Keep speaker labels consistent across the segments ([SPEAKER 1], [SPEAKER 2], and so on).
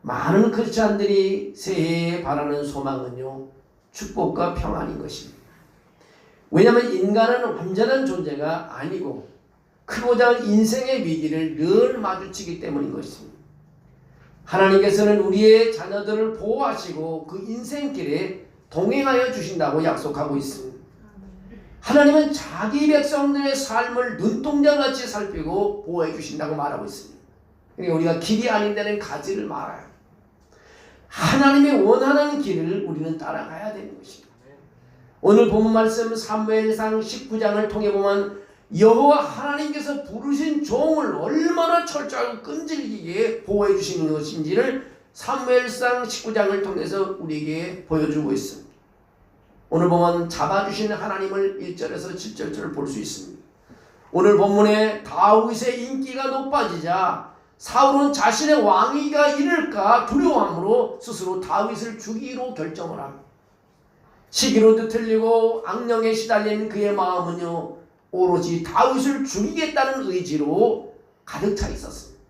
[SPEAKER 1] 많은 크리스찬들이 새해에 바라는 소망은요, 축복과 평안인 것입니다. 왜냐하면 인간은 완전한 존재가 아니고 크고자 한 인생의 위기를 늘 마주치기 때문인 것입니다. 하나님께서는 우리의 자녀들을 보호하시고 그 인생길에 동행하여 주신다고 약속하고 있습니다. 하나님은 자기 백성들의 삶을 눈동자같이 살피고 보호해 주신다고 말하고 있습니다. 그러니까 우리가 길이 아닌 데는 가지를 말아요. 하나님이 원하는 길을 우리는 따라가야 되는 것입니다. 오늘 본문 말씀 사무엘상 19장을 통해 보면 여호와 하나님께서 부르신 종을 얼마나 철저하고 끈질기게 보호해 주시는 것인지를 사무엘상 19장을 통해서 우리에게 보여주고 있습니다. 오늘 보면 잡아주시는 하나님을 1절에서 7절을 볼 수 있습니다. 오늘 본문에 다윗의 인기가 높아지자 사울은 자신의 왕위가 이를까 두려워함으로 스스로 다윗을 죽이기로 결정을 합니다. 시기로도 틀리고 악령에 시달린 그의 마음은요, 오로지 다윗을 죽이겠다는 의지로 가득 차 있었습니다.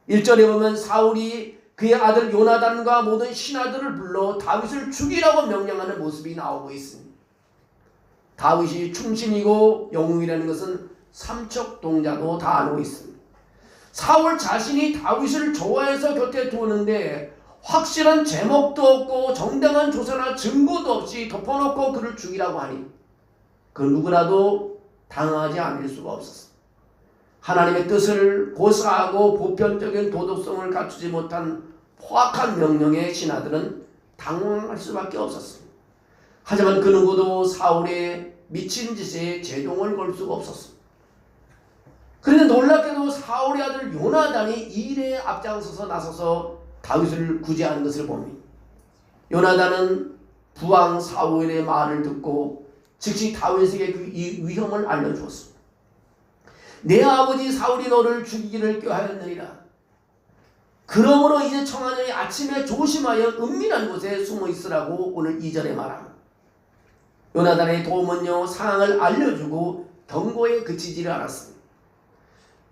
[SPEAKER 1] 1절에 보면 사울이 그의 아들 요나단과 모든 신하들을 불러 다윗을 죽이라고 명령하는 모습이 나오고 있습니다. 다윗이 충신이고 영웅이라는 것은 삼척동자도 다 알고 있습니다. 사울 자신이 다윗을 좋아해서 곁에 두었는데 확실한 제목도 없고 정당한 조사나 증거도 없이 덮어놓고 그를 죽이라고 하니 그 누구라도 당하지 않을 수가 없었습니다. 하나님의 뜻을 고사하고 보편적인 도덕성을 갖추지 못한 포악한 명령에 신하들은 당황할 수밖에 없었습니다. 하지만 그 누구도 사울의 미친 짓에 제동을 걸 수가 없었습니다. 그런데 놀랍게도 사울의 아들 요나단이 이 일에 앞장서서 나서서 다윗을 구제하는 것을 봅니다. 요나단은 부왕 사울의 말을 듣고 즉시 다윗에게 그 위험을 알려주었습니다. 내 아버지 사울이 너를 죽이기를 꾀하였느니라. 그러므로 이제 청하노니 아침에 조심하여 은밀한 곳에 숨어 있으라고 오늘 2절에 말합니다. 요나단의 도움은요, 상황을 알려주고 경고에 그치지를 않았습니다.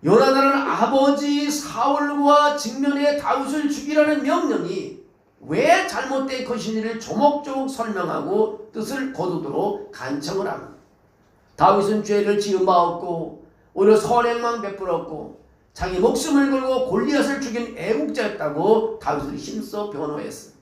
[SPEAKER 1] 요나단은 아버지 사울과 직면해 다윗을 죽이라는 명령이 왜 잘못된 것인지를 조목조목 설명하고 뜻을 거두도록 간청을 합니다. 다윗은 죄를 지은 바 없고 오히려 선행만 베풀었고 자기 목숨을 걸고 골리앗을 죽인 애국자였다고 다윗을 힘써 변호했습니다.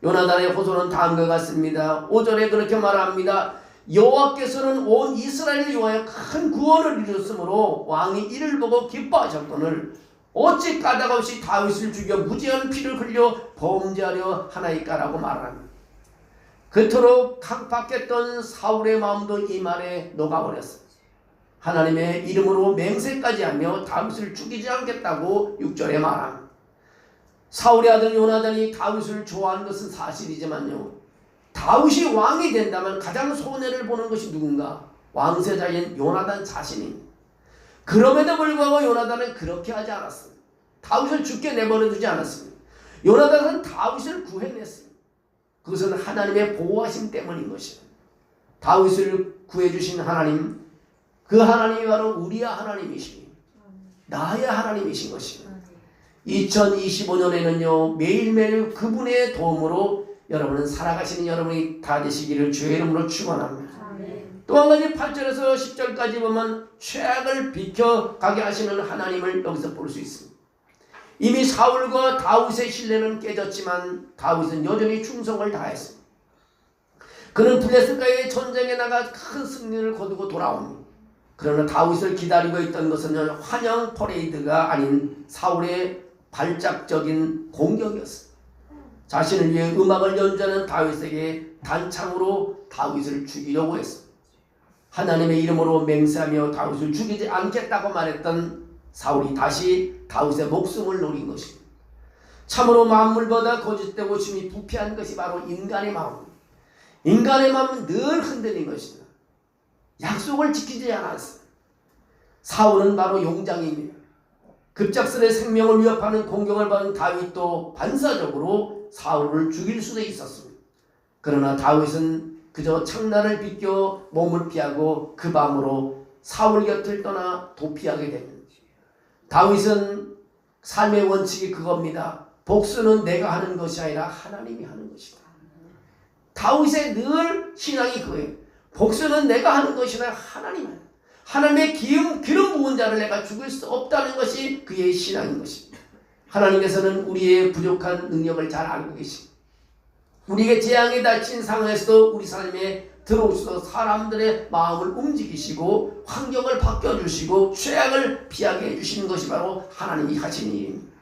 [SPEAKER 1] 요나단의 호소는 다음과 같습니다. 5절에 그렇게 말합니다. 여호와께서는 온 이스라엘을 위하여 큰 구원을 이루었으므로 왕이 이를 보고 기뻐하셨거늘 어찌 까닭 없이 다윗을 죽여 무지한 피를 흘려 범죄하려 하나이까라고 말합니다. 그토록 강박했던 사울의 마음도 이 말에 녹아버렸습니다. 하나님의 이름으로 맹세까지 하며 다윗을 죽이지 않겠다고 6절에 말합니다. 사울의 아들 요나단이 다윗을 좋아하는 것은 사실이지만요, 다윗이 왕이 된다면 가장 손해를 보는 것이 누군가? 왕세자인 요나단 자신입니다. 그럼에도 불구하고 요나단은 그렇게 하지 않았습니다. 다윗을 죽게 내버려두지 않았습니다. 요나단은 다윗을 구해냈습니다. 그것은 하나님의 보호하심 때문인 것입니다. 다윗을 구해주신 하나님, 그 하나님이 바로 우리의 하나님이십니다. 나의 하나님이신 것입니다. 2025년에는요 매일매일 그분의 도움으로 여러분은 살아가시는 여러분이 다 되시기를 주의 이름으로 축원합니다. 또 한 가지 8절에서 10절까지 보면 최악을 비켜가게 하시는 하나님을 여기서 볼 수 있습니다. 이미 사울과 다윗의 신뢰는 깨졌지만 다윗은 여전히 충성을 다했습니다. 그는 블레셋과의 전쟁에 나가 큰 승리를 거두고 돌아옵니다. 그러나 다윗을 기다리고 있던 것은 환영 퍼레이드가 아닌 사울의 발작적인 공격이었습니다. 자신을 위해 음악을 연주하는 다윗에게 단창으로 다윗을 죽이려고 했습니다. 하나님의 이름으로 맹세하며 다윗을 죽이지 않겠다고 말했던 사울이 다시 다윗의 목숨을 노린 것입니다. 참으로 만물보다 거짓되고 심히 부패한 것이 바로 인간의 마음입니다. 인간의 마음은 늘 흔들린 것입니다. 약속을 지키지 않았습니다. 사울은 바로 용장입니다. 급작스레 생명을 위협하는 공격을 받은 다윗도 반사적으로 사울을 죽일 수도 있었습니다. 그러나 다윗은 그저 창난을 비껴 몸을 피하고 그 밤으로 사울 곁을 떠나 도피하게 됩니다. 다윗은 삶의 원칙이 그겁니다. 복수는 내가 하는 것이 아니라 하나님이 하는 것이다. 다윗의 늘 신앙이 그거예요. 복수는 내가 하는 것이 아니라 하나님 하는. 하나님의 기름 부은 자를 내가 죽일 수 없다는 것이 그의 신앙인 것입니다. 하나님께서는 우리의 부족한 능력을 잘 알고 계십니다. 우리에게 재앙에 닥친 상황에서도 우리 삶에 들어오셔서 사람들의 마음을 움직이시고 환경을 바꿔주시고 죄악을 피하게 해주시는 것이 바로 하나님이 하시는 일입니다.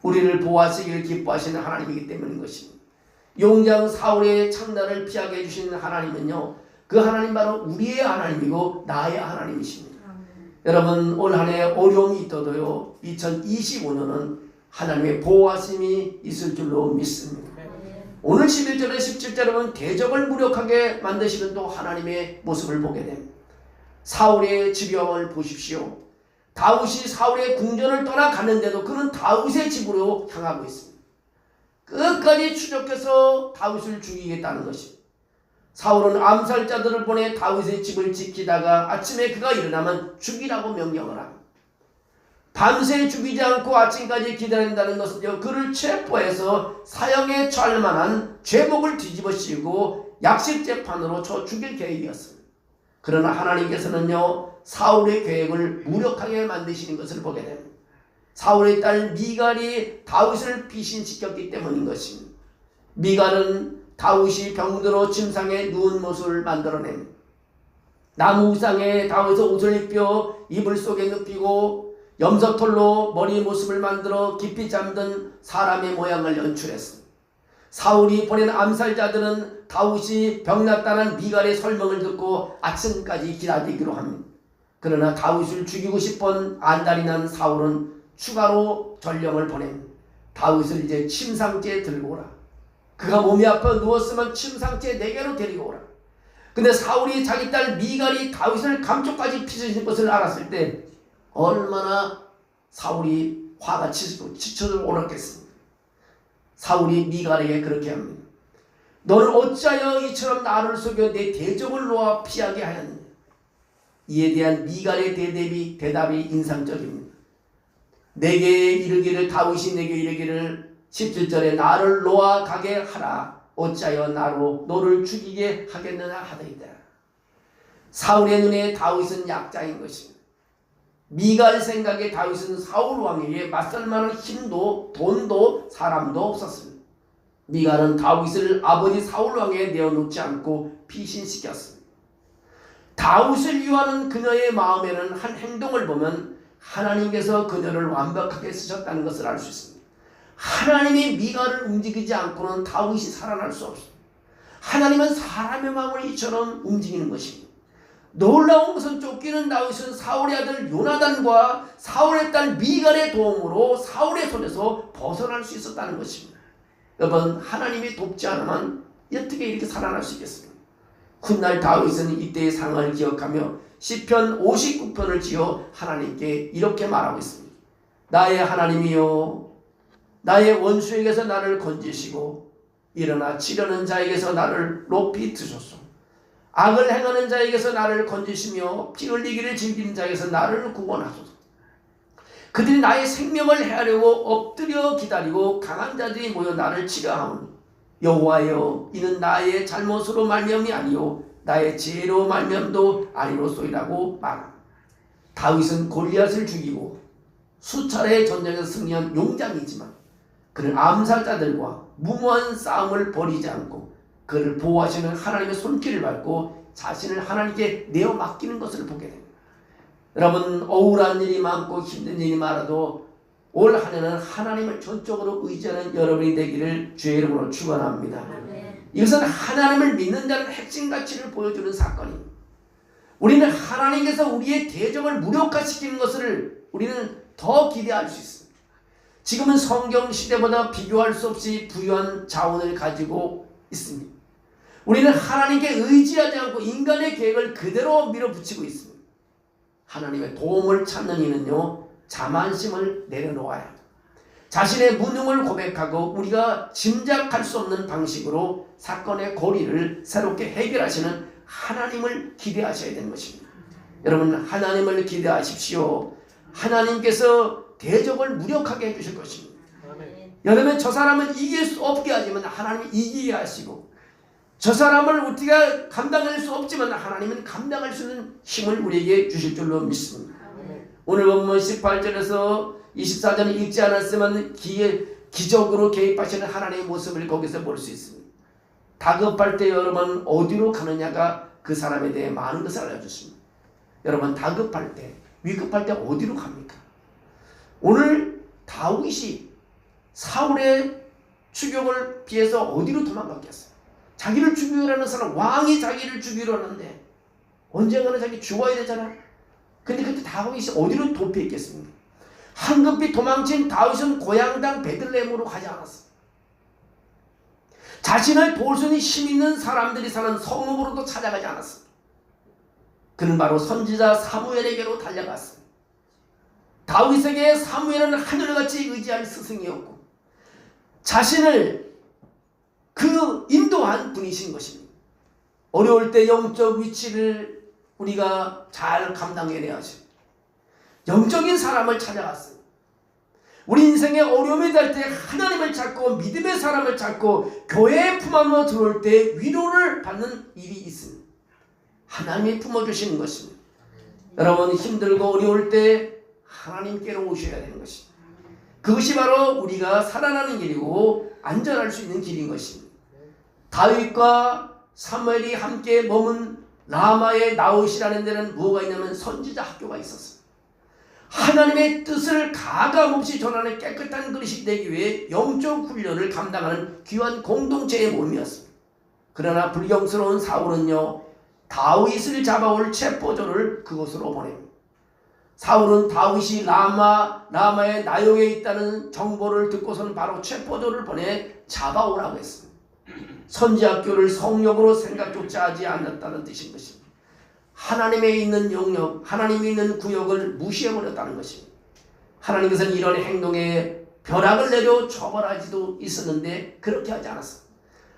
[SPEAKER 1] 우리를 보호하시기를 기뻐하시는 하나님이기 때문인 것입니다. 용장 사울의 창날을 피하게 해주시는 하나님은요, 그 하나님 바로 우리의 하나님이고 나의 하나님이십니다. 여러분, 올 한 해 어려움이 있어도요 2025년은 하나님의 보호하심이 있을 줄로 믿습니다. 오늘 11절에 17절에 보면 대적을 무력하게 만드시는 또 하나님의 모습을 보게 됩니다. 사울의 지병을 보십시오. 다윗이 사울의 궁전을 떠나갔는데도 그는 다윗의 집으로 향하고 있습니다. 끝까지 추적해서 다윗을 죽이겠다는 것입니다. 사울은 암살자들을 보내 다윗의 집을 지키다가 아침에 그가 일어나면 죽이라고 명령을 합니다. 밤새 죽이지 않고 아침까지 기다린다는 것은요, 그를 체포해서 사형에 처할 만한 죄목을 뒤집어 씌우고 약식재판으로 쳐 죽일 계획이었습니다. 그러나 하나님께서는요, 사울의 계획을 무력하게 만드시는 것을 보게 됩니다. 사울의 딸 미갈이 다윗을 피신시켰기 때문인 것입니다. 미갈은 다윗이 병들어 침상에 누운 모습을 만들어냅니다. 나무 우상에 다윗의 옷을 입혀 이불 속에 눕히고 염소털로 머리 모습을 만들어 깊이 잠든 사람의 모양을 연출했습니다. 사울이 보낸 암살자들은 다윗이 병났다는 미갈의 설명을 듣고 아침까지 기다리기로 합니다. 그러나 다윗을 죽이고 싶은 안달이 난 사울은 추가로 전령을 보냅니다. 다윗을 이제 침상째에 들고 오라. 그가 몸이 아파 누웠으면 침상째 4개로 데리고 오라. 근데 사울이 자기 딸 미갈이 다윗을 감쪽까지 피신 것을 알았을 때 얼마나 사울이 화가 지쳐 오르겠습니까? 사울이 미갈에게 그렇게 합니다. 너는 어찌하여 이처럼 나를 속여 내 대적을 놓아 피하게 하였느냐? 이에 대한 미갈의 대답이 인상적입니다. 내게 이르기를, 다윗이 내게 이르기를 17절에 나를 놓아 가게 하라. 어찌하여 나로 너를 죽이게 하겠느냐 하더이다. 사울의 눈에 다윗은 약자인 것입니다. 미갈 생각에 다윗은 사울 왕에게 맞설 만한 힘도 돈도 사람도 없었습니다. 미갈은 다윗을 아버지 사울 왕에 내어놓지 않고 피신시켰습니다. 다윗을 위하는 그녀의 마음에는 한 행동을 보면 하나님께서 그녀를 완벽하게 쓰셨다는 것을 알 수 있습니다. 하나님이 미갈을 움직이지 않고는 다윗이 살아날 수 없습니다. 하나님은 사람의 마음을 이처럼 움직이는 것입니다. 놀라운 것은 쫓기는 다윗은 사울의 아들 요나단과 사울의 딸 미갈의 도움으로 사울의 손에서 벗어날 수 있었다는 것입니다. 여러분, 하나님이 돕지 않으면 어떻게 이렇게 살아날 수 있겠습니까? 훗날 다윗은 이때의 상황을 기억하며 시편 59편을 지어 하나님께 이렇게 말하고 있습니다. 나의 하나님이여, 나의 원수에게서 나를 건지시고 일어나 치려는 자에게서 나를 높이 드소서. 악을 행하는 자에게서 나를 건지시며 피 흘리기를 즐기는 자에게서 나를 구원하소서. 그들이 나의 생명을 해하려고 엎드려 기다리고 강한 자들이 모여 나를 치려하오니 여호와여, 이는 나의 잘못으로 말미암이 아니요 나의 죄로 말미암도 아니로소이라고 말합니다. 다윗은 골리앗을 죽이고 수차례 전쟁에서 승리한 용장이지만 그는 암살자들과 무모한 싸움을 벌이지 않고 그를 보호하시는 하나님의 손길을 밟고 자신을 하나님께 내어 맡기는 것을 보게 됩니다. 여러분, 억울한 일이 많고 힘든 일이 많아도 올 한 해는 하나님을 전적으로 의지하는 여러분이 되기를 주의 이름으로 축원합니다. 이것은 하나님을 믿는 자는 핵심 가치를 보여주는 사건입니다. 우리는 하나님께서 우리의 대적을 무력화시키는 것을 우리는 더 기대할 수 있습니다. 지금은 성경 시대보다 비교할 수 없이 부유한 자원을 가지고 있습니다. 우리는 하나님께 의지하지 않고 인간의 계획을 그대로 밀어붙이고 있습니다. 하나님의 도움을 찾는 이는요, 자만심을 내려놓아야 합니다. 자신의 무능을 고백하고 우리가 짐작할 수 없는 방식으로 사건의 고리를 새롭게 해결하시는 하나님을 기대하셔야 되는 것입니다. 여러분, 하나님을 기대하십시오. 하나님께서 대적을 무력하게 해주실 것입니다. 여러분 저 사람은 이길 수 없게 하지만 하나님이 이기게 하시고 저 사람을 우리가 감당할 수 없지만 하나님은 감당할 수 있는 힘을 우리에게 주실 줄로 믿습니다. 오늘 본문 18절에서 24절을 읽지 않았으면 기적으로 개입하시는 하나님의 모습을 거기서 볼 수 있습니다. 다급할 때 여러분 어디로 가느냐가 그 사람에 대해 많은 것을 알려줬습니다. 여러분 다급할 때 위급할 때 어디로 갑니까? 오늘 다윗이 사울의 추격을 피해서 어디로 도망갔겠어요? 자기를 죽이려는 사람, 왕이 자기를 죽이려 하는데 언젠가는 자기 죽어야 되잖아. 근데 그때 다윗이 어디로 도피했겠습니까? 황급히 도망친 다윗은 고향당 베들레헴으로 가지 않았어. 자신을 도울 수 있는 힘 있는 사람들이 사는 성읍으로도 찾아가지 않았어. 그는 바로 선지자 사무엘에게로 달려갔어. 다윗에게 사무엘은 하늘같이 의지할 스승이었고 자신을 그 인도한 분이신 것입니다. 어려울 때 영적 위치를 우리가 잘 감당해내야죠. 영적인 사람을 찾아갔어요. 우리 인생에 어려움이 될 때 하나님을 찾고 믿음의 사람을 찾고 교회의 품 안으로 들어올 때 위로를 받는 일이 있습니다. 하나님이 품어주시는 것입니다. 여러분 힘들고 어려울 때 하나님께로 오셔야 되는 것입니다. 그것이 바로 우리가 살아나는 길이고 안전할 수 있는 길인 것입니다. 다윗과 사무엘이 함께 머문 라마의 나웃이라는 데는 뭐가 있냐면 선지자 학교가 있었어요. 하나님의 뜻을 가감없이 전하는 깨끗한 그릇이 되기 위해 영적 훈련을 감당하는 귀한 공동체의 몸이었습니다. 그러나 불경스러운 사울은요 다윗을 잡아올 체포조를 그곳으로 보냅니다. 사울은 다윗이 라마의 나용에 있다는 정보를 듣고서는 바로 체포조를 보내 잡아오라고 했습니다. 선지학교를 성역으로 생각조차 하지 않았다는 뜻인 것입니다. 하나님에 있는 영역, 하나님이 있는 구역을 무시해버렸다는 것입니다. 하나님께서는 이런 행동에 벼락을 내려 처벌하지도 있었는데 그렇게 하지 않았습니다.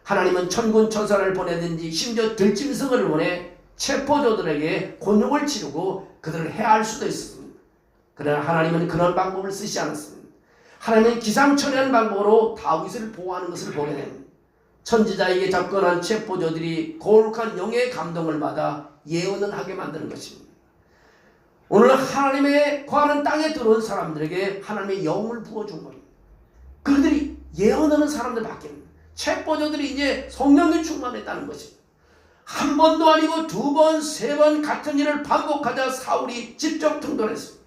[SPEAKER 1] 하나님은 천군 천사를 보내든지 심지어 들짐승을 보내 체포조들에게 곤욕을 치르고 그들을 해할 수도 있었습니다. 그러나 하나님은 그런 방법을 쓰지 않았습니다. 하나님은 기상천외한 방법으로 다윗을 보호하는 것을 보게 됩니다. 선지자에게 접근한 체포조들이 거룩한 영의 감동을 받아 예언을 하게 만드는 것입니다. 오늘 하나님의 거하는 땅에 들어온 사람들에게 하나님의 영을 부어준 겁니다. 그들이 예언하는 사람들 바뀝니다. 체포조들이 이제 성령이 충만했다는 것입니다. 한 번도 아니고 두 번, 세 번 같은 일을 반복하자 사울이 직접 등돈했습니다.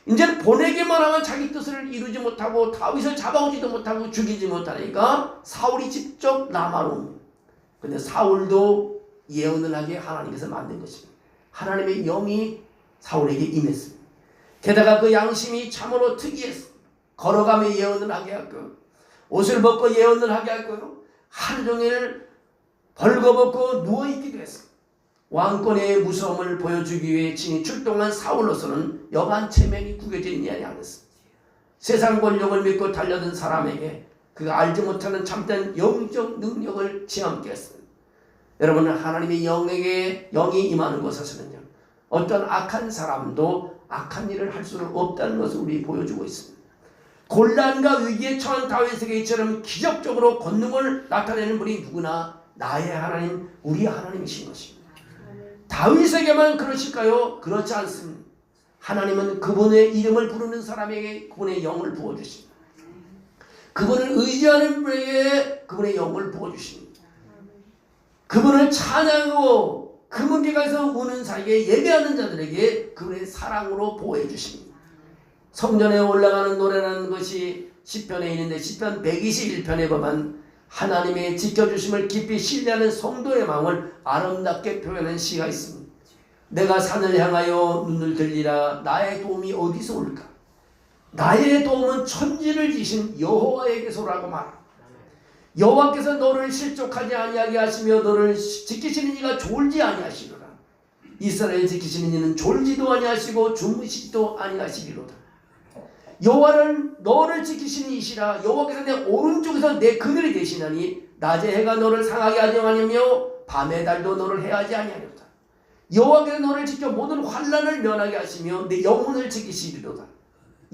[SPEAKER 1] 이제는 보내기만 하면 자기 뜻을 이루지 못하고 다윗을 잡아오지도 못하고 죽이지 못하니까 사울이 직접 라마로 옵니다. 근데 사울도 예언을 하게 하나님께서 만든 것입니다. 하나님의 영이 사울에게 임했습니다. 게다가 그 양심이 참으로 특이했습니다. 걸어가며 예언을 하게 하고 옷을 벗고 예언을 하게 하고요. 하루 종일 벌거벗고 누워있기도 했습니다. 왕권의 무서움을 보여주기 위해 친히 출동한 사울로서는 여간 체면이 구겨진 일이 아니었습니다. 세상 권력을 믿고 달려든 사람에게 그가 알지 못하는 참된 영적 능력을 체험케 했습니다. 여러분은 하나님의 영이 임하는 곳에서는요 어떤 악한 사람도 악한 일을 할 수는 없다는 것을 우리 보여주고 있습니다. 곤란과 위기에 처한 다윗에게 이처럼 기적적으로 권능을 나타내는 분이 누구나 나의 하나님, 우리 하나님이신 것입니다. 다윗에게만 그러실까요? 그렇지 않습니다. 하나님은 그분의 이름을 부르는 사람에게 그분의 영을 부어주십니다. 그분을 의지하는 분에게 그분의 영을 부어주십니다. 그분을 찬양하고 그분께 가서 우는 사이에 예배하는 자들에게 그분의 사랑으로 보호해 주십니다. 성전에 올라가는 노래라는 것이 시편에 있는데 시편 121편에 보면 하나님의 지켜주심을 깊이 신뢰하는 성도의 마음을 아름답게 표현한 시가 있습니다. 내가 산을 향하여 눈을 들리라. 나의 도움이 어디서 올까? 나의 도움은 천지를 지신 여호와에게서라고 말합니다. 여호와께서 너를 실족하지 아니하게 하시며 너를 지키시는 이가 졸지 아니하시리로다. 이스라엘 지키시는 이는 졸지도 아니하시고 주무시지도 아니하시리로다. 여호와는 너를 지키시는 이시라. 여호와께서 내 오른쪽에서 내 그늘이 되시나니 낮에 해가 너를 상하게 하지 아니하며 밤의 달도 너를 해하지 아니하리로다. 여호와께서 너를 지켜 모든 환난을 면하게 하시며 내 영혼을 지키시리로다.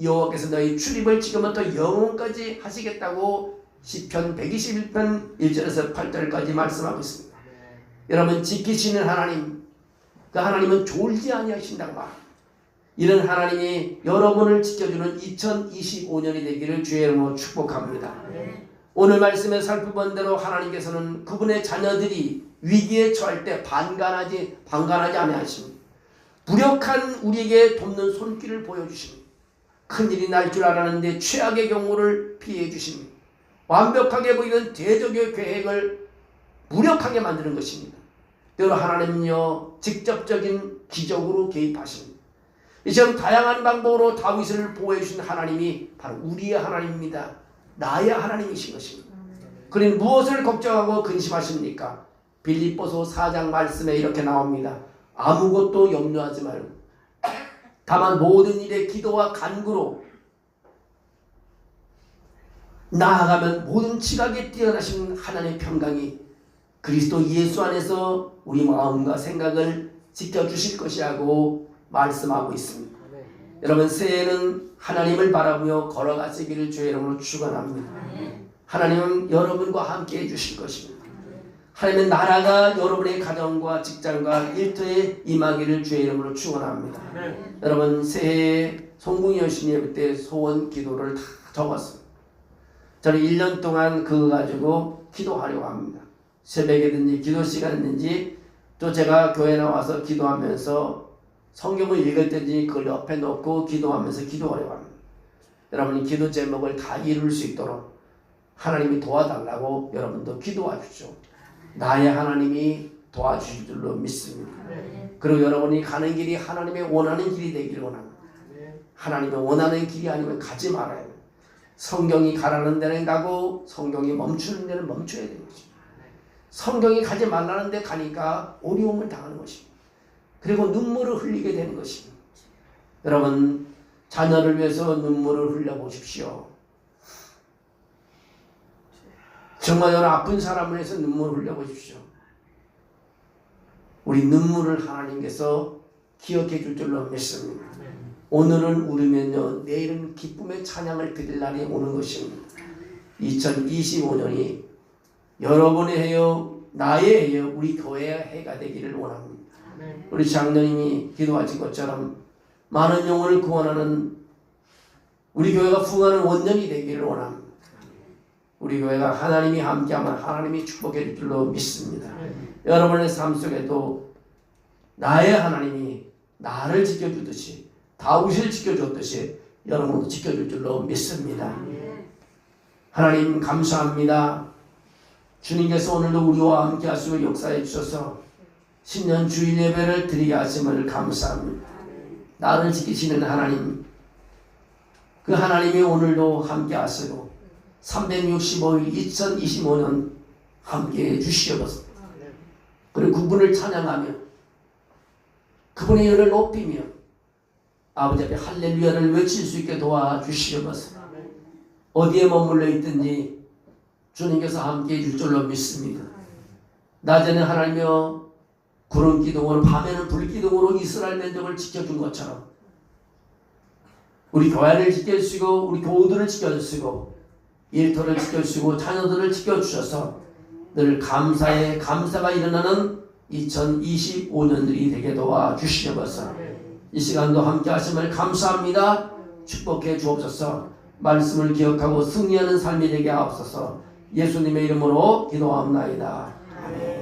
[SPEAKER 1] 여호와께서 너희 출입을 지금부터 영원까지 하시겠다고 시편 121편 1절에서 8절까지 말씀하고 있습니다. 여러분, 지키시는 하나님, 그 하나님은 졸지 아니하신다고 말합니다. 이런 하나님이 여러분을 지켜주는 2025년이 되기를 주의 이름으로 축복합니다. 오늘 말씀에 살펴본 대로 하나님께서는 그분의 자녀들이 위기에 처할 때 방관하지 아니하십니다. 무력한 우리에게 돕는 손길을 보여주십니다. 큰일이 날 줄 알았는데 최악의 경우를 피해 주십니다. 완벽하게 보이는 대적의 계획을 무력하게 만드는 것입니다. 때로 하나님은요, 직접적인 기적으로 개입하십니다. 이처럼 다양한 방법으로 다윗을 보호해 주신 하나님이 바로 우리의 하나님입니다. 나의 하나님이신 것입니다. 그러니 무엇을 걱정하고 근심하십니까? 빌립보서 4장 말씀에 이렇게 나옵니다. 아무것도 염려하지 말고 다만 모든 일에 기도와 간구로 나아가면 모든 지각에 뛰어나신 하나님의 평강이 그리스도 예수 안에서 우리 마음과 생각을 지켜주실 것이라고 말씀하고 있습니다. 여러분, 새해에는 하나님을 바라보며 걸어가시기를 주의 이름으로 축원합니다. 하나님은 여러분과 함께 해주실 것입니다. 하나님의 나라가 여러분의 가정과 직장과 일터에 임하기를 주의 이름으로 축원합니다. 여러분, 새해에 송궁이 여신이 그때 소원 기도를 다 적었습니다. 저는 1년 동안 그거 가지고 기도하려고 합니다. 새벽에든지 기도 시간이든지 또 제가 교회 나와서 기도하면서 성경을 읽을 때든지 그걸 옆에 놓고 기도하면서 기도하려고 합니다. 여러분이 기도 제목을 다 이룰 수 있도록 하나님이 도와달라고 여러분도 기도하십시오. 나의 하나님이 도와주실 줄로 믿습니다. 그리고 여러분이 가는 길이 하나님의 원하는 길이 되기를 원합니다. 하나님의 원하는 길이 아니면 가지 말아야 합니다. 성경이 가라는 데는 가고 성경이 멈추는 데는 멈춰야 되는 것입니다. 성경이 가지 말라는 데 가니까 어려움을 당하는 것입니다. 그리고 눈물을 흘리게 되는 것입니다. 여러분, 자녀를 위해서 눈물을 흘려보십시오. 정말 여러 아픈 사람을 위해서 눈물을 흘려보십시오. 우리 눈물을 하나님께서 기억해 줄 줄로 믿습니다. 오늘은 울으면요, 내일은 기쁨의 찬양을 드릴 날이 오는 것입니다. 2025년이 여러분의 해요, 나의 해요, 우리 교회의 해가 되기를 원합니다. 우리 장로님이 기도하신 것처럼 많은 영혼을 구원하는 우리 교회가 부흥하는 원년이 되기를 원합니다. 우리 교회가 하나님이 함께하면 하나님이 축복해 줄 줄로 믿습니다. 여러분의 삶 속에도 나의 하나님이 나를 지켜주듯이 다윗을 지켜줬듯이 여러분도 지켜줄 줄로 믿습니다. 하나님 감사합니다. 주님께서 오늘도 우리와 함께 하시고 역사해 주셔서 신년 주일 예배를 드리게 하심을 감사합니다. 나를 지키시는 하나님, 그 하나님이 오늘도 함께 하시고 365일 2025년 함께 해 주시옵소서. 그리고 그분을 찬양하며 그분의 이름을 높이며 아버지 앞에 할렐루야를 외칠 수 있게 도와주시옵소서. 어디에 머물러 있든지 주님께서 함께 해줄 줄로 믿습니다. 낮에는 하나님이여 구름 기둥으로, 밤에는 불 기둥으로 이스라엘 민족을 지켜준 것처럼 우리 교회를 지켜주시고 우리 교우들을 지켜주시고 일터를 지켜주시고 자녀들을 지켜주셔서 늘 감사가 일어나는 2025년들이 되게 도와주시옵소서. 이 시간도 함께 하심을 감사합니다. 축복해 주옵소서. 말씀을 기억하고 승리하는 삶이 되게 하옵소서. 예수님의 이름으로 기도합나이다. 아멘.